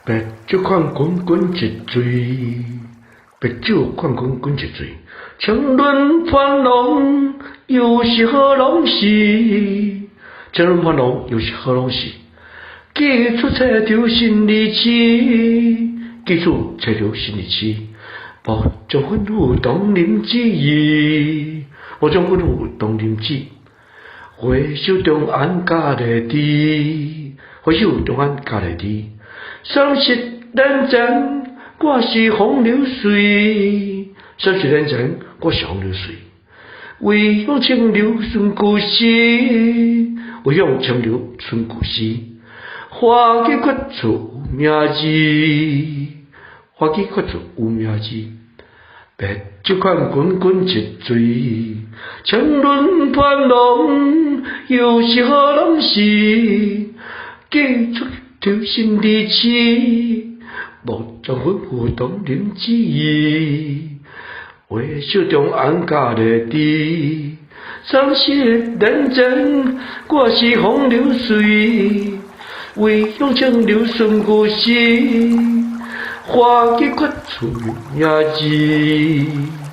白酒款滚滚一醉，白酒款滚滚一醉。情轮翻浪，又是好浪事。情轮翻浪，又是好浪事。记出找着新日期，记住找着新日期。无将婚有当林之意，无将婚有当林之。回首中安家来滴，回首中安家来滴。三十年前，我是风流水。30年前，我是风流水。为向清流顺故事，为向清流顺故事。花季缺出名字，花季缺出有名字。白酒款滚滚一醉，情轮翻浪，又是好浪事。记出着新日期，无将婚有当林之意。回首中安家来滴，30年前，我是风流水。为向清流顺故事，花季缺出名字。